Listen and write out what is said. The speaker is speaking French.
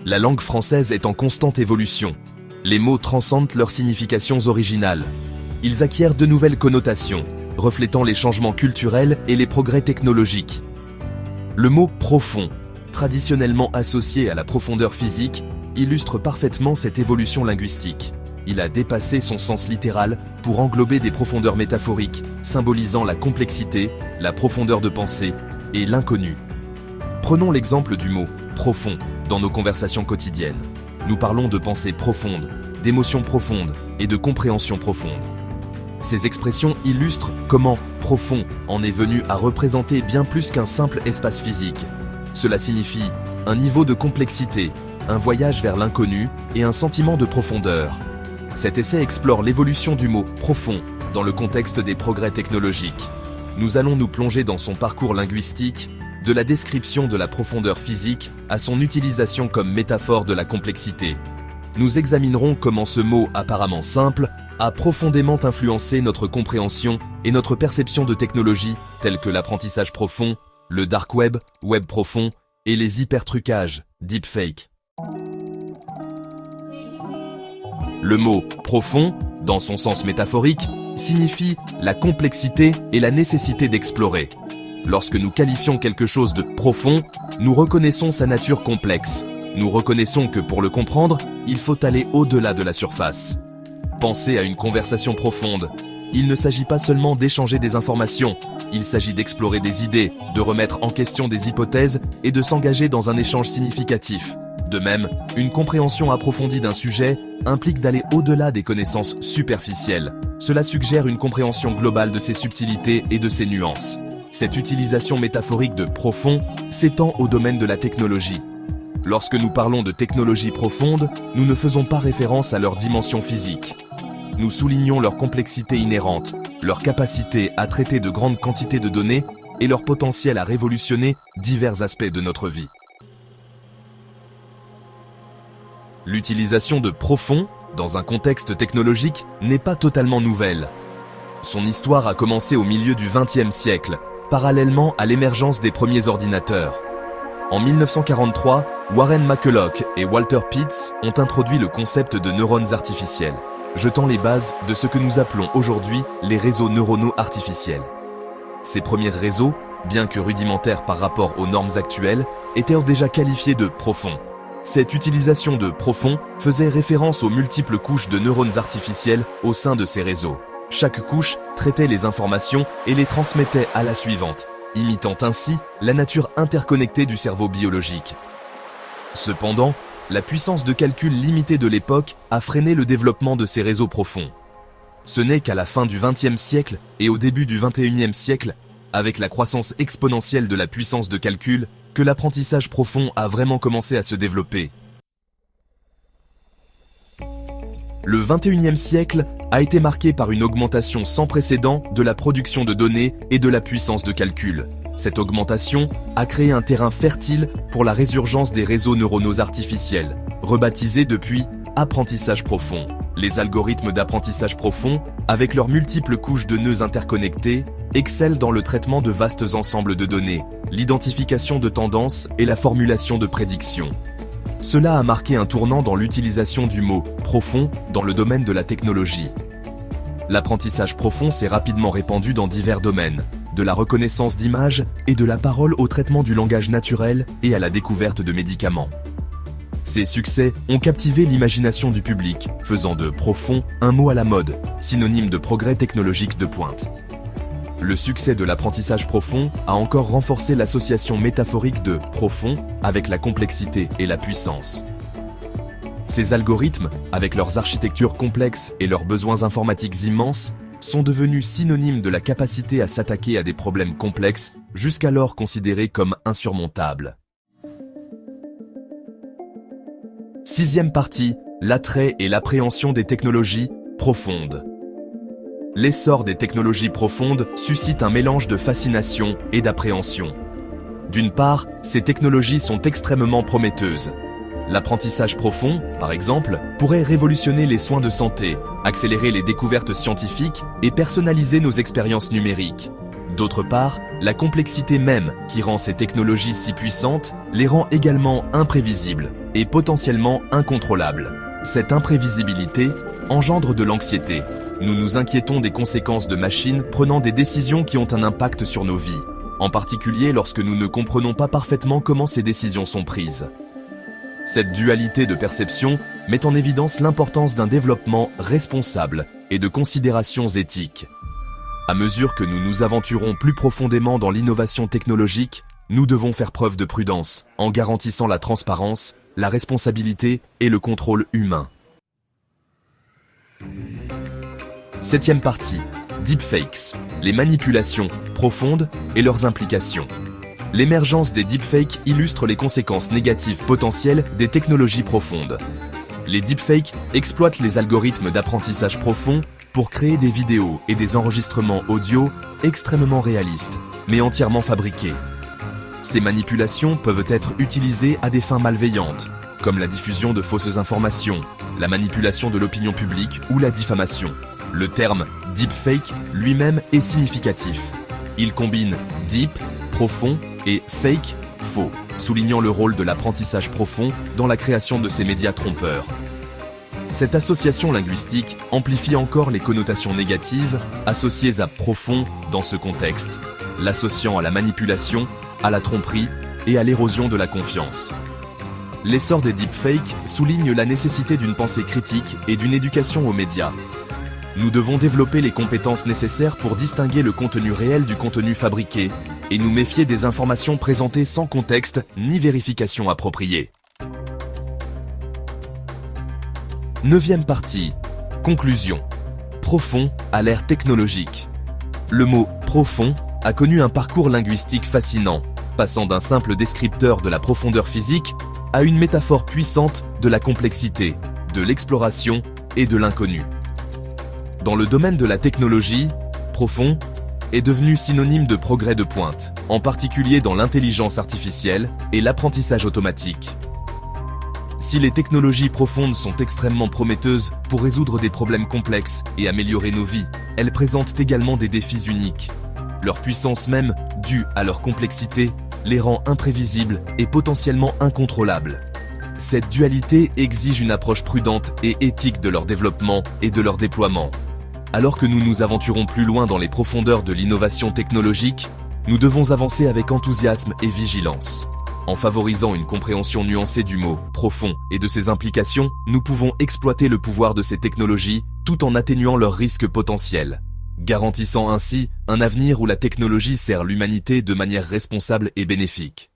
La langue française est en constante évolution. Les mots transcendent leurs significations originales. Ils acquièrent de nouvelles connotations, reflétant les changements culturels et les progrès technologiques. Le mot « profond », traditionnellement associé à la profondeur physique, illustre parfaitement cette évolution linguistique. Il a dépassé son sens littéral pour englober des profondeurs métaphoriques, symbolisant la complexité, la profondeur de pensée et l'inconnu. Prenons l'exemple du mot « profond » dans nos conversations quotidiennes. Nous parlons de pensée profonde, d'émotions profondes et de compréhension profonde. Ces expressions illustrent comment « profond » en est venu à représenter bien plus qu'un simple espace physique. Cela signifie un niveau de complexité, un voyage vers l'inconnu et un sentiment de profondeur. Cet essai explore l'évolution du mot « profond » dans le contexte des progrès technologiques. Nous allons nous plonger dans son parcours linguistique, de la description de la profondeur physique à son utilisation comme métaphore de la complexité. Nous examinerons comment ce mot apparemment simple a profondément influencé notre compréhension et notre perception de technologies telles que l'apprentissage profond, le dark web, web profond et les hypertrucages, deepfake. Le mot « profond », dans son sens métaphorique, signifie la complexité et la nécessité d'explorer. Lorsque nous qualifions quelque chose de profond, nous reconnaissons sa nature complexe. Nous reconnaissons que pour le comprendre, il faut aller au-delà de la surface. Pensez à une conversation profonde. Il ne s'agit pas seulement d'échanger des informations, il s'agit d'explorer des idées, de remettre en question des hypothèses et de s'engager dans un échange significatif. De même, une compréhension approfondie d'un sujet implique d'aller au-delà des connaissances superficielles. Cela suggère une compréhension globale de ses subtilités et de ses nuances. Cette utilisation métaphorique de « profond » s'étend au domaine de la technologie. Lorsque nous parlons de technologie profonde, nous ne faisons pas référence à leur dimension physique. Nous soulignons leur complexité inhérente, leur capacité à traiter de grandes quantités de données et leur potentiel à révolutionner divers aspects de notre vie. L'utilisation de « profond » dans un contexte technologique n'est pas totalement nouvelle. Son histoire a commencé au milieu du XXe siècle, parallèlement à l'émergence des premiers ordinateurs. En 1943, Warren McCulloch et Walter Pitts ont introduit le concept de neurones artificiels, jetant les bases de ce que nous appelons aujourd'hui les réseaux neuronaux artificiels. Ces premiers réseaux, bien que rudimentaires par rapport aux normes actuelles, étaient déjà qualifiés de profonds. Cette utilisation de profond faisait référence aux multiples couches de neurones artificiels au sein de ces réseaux. Chaque couche traitait les informations et les transmettait à la suivante, imitant ainsi la nature interconnectée du cerveau biologique. Cependant, la puissance de calcul limitée de l'époque a freiné le développement de ces réseaux profonds. Ce n'est qu'à la fin du XXe siècle et au début du XXIe siècle, avec la croissance exponentielle de la puissance de calcul, que l'apprentissage profond a vraiment commencé à se développer. Le XXIe siècle a été marqué par une augmentation sans précédent de la production de données et de la puissance de calcul. Cette augmentation a créé un terrain fertile pour la résurgence des réseaux neuronaux artificiels, rebaptisés depuis apprentissage profond. Les algorithmes d'apprentissage profond, avec leurs multiples couches de nœuds interconnectés, excellent dans le traitement de vastes ensembles de données, l'identification de tendances et la formulation de prédictions. Cela a marqué un tournant dans l'utilisation du mot « profond » dans le domaine de la technologie. L'apprentissage profond s'est rapidement répandu dans divers domaines, de la reconnaissance d'images et de la parole au traitement du langage naturel et à la découverte de médicaments. Ces succès ont captivé l'imagination du public, faisant de « profond » un mot à la mode, synonyme de progrès technologique de pointe. Le succès de l'apprentissage profond a encore renforcé l'association métaphorique de « profond » avec la complexité et la puissance. Ces algorithmes, avec leurs architectures complexes et leurs besoins informatiques immenses, sont devenus synonymes de la capacité à s'attaquer à des problèmes complexes, jusqu'alors considérés comme insurmontables. Sixième partie, l'attrait et l'appréhension des technologies profondes. L'essor des technologies profondes suscite un mélange de fascination et d'appréhension. D'une part, ces technologies sont extrêmement prometteuses. L'apprentissage profond, par exemple, pourrait révolutionner les soins de santé, accélérer les découvertes scientifiques et personnaliser nos expériences numériques. D'autre part, la complexité même qui rend ces technologies si puissantes les rend également imprévisibles et potentiellement incontrôlables. Cette imprévisibilité engendre de l'anxiété. Nous nous inquiétons des conséquences de machines prenant des décisions qui ont un impact sur nos vies, en particulier lorsque nous ne comprenons pas parfaitement comment ces décisions sont prises. Cette dualité de perception met en évidence l'importance d'un développement responsable et de considérations éthiques. À mesure que nous nous aventurons plus profondément dans l'innovation technologique, nous devons faire preuve de prudence, en garantissant la transparence, la responsabilité et le contrôle humain. Septième partie, Deepfakes, les manipulations profondes et leurs implications. L'émergence des deepfakes illustre les conséquences négatives potentielles des technologies profondes. Les deepfakes exploitent les algorithmes d'apprentissage profond pour créer des vidéos et des enregistrements audio extrêmement réalistes, mais entièrement fabriqués. Ces manipulations peuvent être utilisées à des fins malveillantes, comme la diffusion de fausses informations, la manipulation de l'opinion publique ou la diffamation. Le terme deepfake lui-même est significatif. Il combine deep, profond, et fake, faux, soulignant le rôle de l'apprentissage profond dans la création de ces médias trompeurs. Cette association linguistique amplifie encore les connotations négatives associées à profond dans ce contexte, l'associant à la manipulation, à la tromperie et à l'érosion de la confiance. L'essor des deepfakes souligne la nécessité d'une pensée critique et d'une éducation aux médias. Nous devons développer les compétences nécessaires pour distinguer le contenu réel du contenu fabriqué et nous méfier des informations présentées sans contexte ni vérification appropriée. Neuvième partie. Conclusion. Profond à l'ère technologique. Le mot « profond » a connu un parcours linguistique fascinant, passant d'un simple descripteur de la profondeur physique à une métaphore puissante de la complexité, de l'exploration et de l'inconnu. Dans le domaine de la technologie, profond est devenu synonyme de progrès de pointe, en particulier dans l'intelligence artificielle et l'apprentissage automatique. Si les technologies profondes sont extrêmement prometteuses pour résoudre des problèmes complexes et améliorer nos vies, elles présentent également des défis uniques. Leur puissance même, due à leur complexité, les rend imprévisibles et potentiellement incontrôlables. Cette dualité exige une approche prudente et éthique de leur développement et de leur déploiement. Alors que nous nous aventurons plus loin dans les profondeurs de l'innovation technologique, nous devons avancer avec enthousiasme et vigilance. En favorisant une compréhension nuancée du mot « profond » et de ses implications, nous pouvons exploiter le pouvoir de ces technologies tout en atténuant leurs risques potentiels, garantissant ainsi un avenir où la technologie sert l'humanité de manière responsable et bénéfique.